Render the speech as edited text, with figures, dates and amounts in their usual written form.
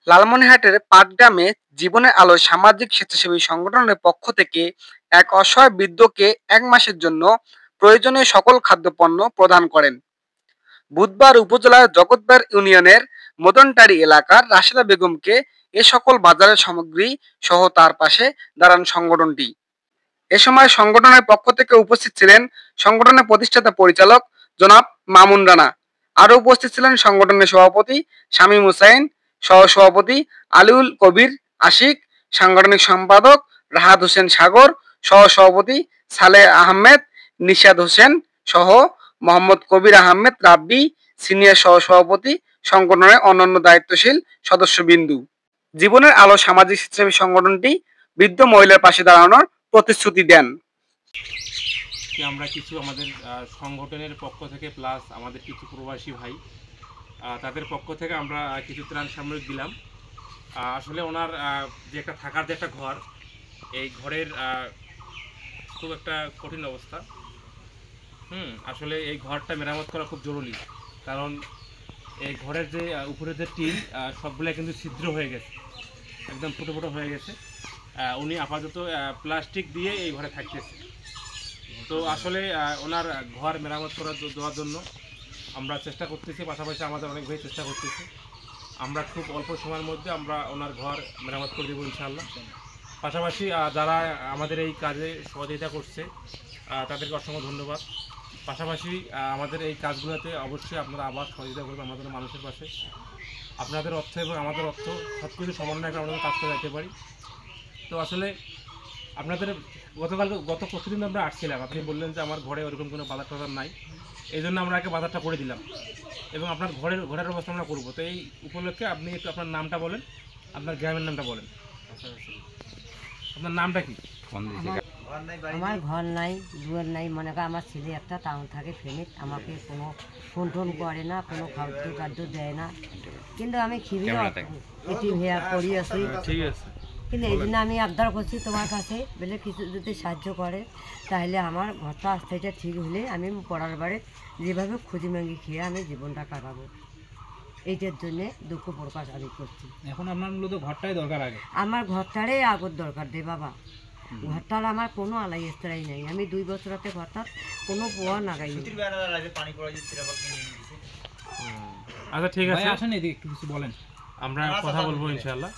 লালমনিরহাটের পাটগ্রামে জীবনের আলো সামাজিক স্বেচ্ছাসেবী সংগঠনের পক্ষ থেকে এক অসহায় বৃদ্ধকে ১ মাসের জন্য প্রয়োজনীয় সকল খাদ্যপণ্য প্রদান করেন। বুধবার উপজেলার জগৎবেড় ইউনিয়নের মদনটারি এলাকার রাশেদা বেগমকে এ সকল বাজারের সামগ্রী সহ তার পাশে দাঁড়ান সংগঠনটি। এ সময় সংগঠনের পক্ষ থেকে উপস্থিত ছিলেন সংগঠনের প্রতিষ্ঠাতা পরিচালক জনাব মামুন রানা। আরও উপস্থিত ছিলেন সংগঠনের সভাপতি শামীম হুসাইন, সহ-সভাপতি আলীউল কবির আশিক, সাংগঠনিক সম্পাদক রাহাত হোসেন সাগর, সহ-সভাপতি সালেহ আহমেদ, নিশাদ হোসেন সহ মোহাম্মদ কবির আহমেদ রাব্বি, সিনিয়র সহ-সভাপতি, সংগঠনের অন্যান্য দায়িত্বশীল সদস্যবৃন্দু। জীবনের আলো সামাজিক স্বেচ্ছাসেবী সংগঠনটি বৃদ্ধ মহিলার পাশে দাঁড়ানোর প্রতিশ্রুতি দেন। আমরা কিছু আমাদের সংগঠনের পক্ষ থেকে প্লাস আমাদের কিছু প্রবাসী ভাই তাদের পক্ষ থেকে আমরা কিছু ত্রাণ সামগ্রী দিলাম। আসলে ওনার যে একটা থাকার যে একটা ঘর, এই ঘরের খুব একটা কঠিন অবস্থা। আসলে এই ঘরটা মেরামত করা খুব জরুরি, কারণ এই ঘরের যে উপরের যে টিন সবগুলো কিন্তু ছিদ্র হয়ে গেছে, একদম ফুটো ফুটো হয়ে গেছে। উনি আপাতত প্লাস্টিক দিয়ে এই ঘরে থাকতেছে। তো আসলে ওনার ঘর মেরামত দেওয়ার জন্য আমরা চেষ্টা করতেছি, পাশাপাশি আমাদের অনেক ভাই চেষ্টা করতেছি। আমরা খুব অল্প সময়ের মধ্যে আমরা ওনার ঘর মেরামত করে দেবো ইনশাআল্লাহ। পাশাপাশি যারা আমাদের এই কাজে সহযোগিতা করছে তাদেরকে অসংখ্য ধন্যবাদ। পাশাপাশি আমাদের এই কাজগুলোতে অবশ্যই আপনারা আবার সহযোগিতা করবেন আমাদের মানুষের পাশে। আপনাদের অর্থ এবং আমাদের অর্থ সব কিছু সমন্বয় করে আমরা কাজ করে যেতে পারি। তো আসলে আপনাদের গত প্রতিদিন আমরা আসছিলাম, আপনি বললেন যে আমার ঘরে ওরকম কোনো বাজার টাজার নাই, এই জন্য আমরা আগে বাজারটা করে দিলাম এবং আপনার ঘরের ব্যবস্থা আমরা করবো। তো এই উপলক্ষে আপনি একটু আপনার নামটা বলেন, আপনার গ্রামের নামটা বলেন। আপনার নামটা কি? আমার ঘর নাই, দুয়ার নাই, মনে করেন আমার ছেলে একটা টাউন থাকে ফেমিক, আমাকে কোনো ফোন টোন করে না, কোনো খাদ্য টাদ্য দেয় না, কিন্তু আমি খিবি এটি হেয়ার করি আছি। ঠিক আছে, কিন্তু এই জন্য আমি আবদার করছি তোমার কাছে, বলে কিছু যদি সাহায্য করে তাহলে আমার ঘরটা আস্তে আস্তে ঠিক হলে আমি পড়ার বাড়ি যেভাবে খুঁজি মাঙ্গি খেয়ে আমি জীবনটা কাটাবো, এইটার জন্যে দুঃখ প্রকাশ আমি করছি। এখন আপনার মূলত ঘরটাই দরকার, আগে আমার ঘরটারই আগর দরকার দে বাবা। ঘরটার আমার কোনো আলাই এস্তরাই নাই, আমি 2 বছরতে ঘরটার কোনো পোয়া নাগাই। আচ্ছা ঠিক আছে, আসেন এদিকে একটু কিছু বলেন, আমরা কথা বলবো ইনশাআল্লাহ।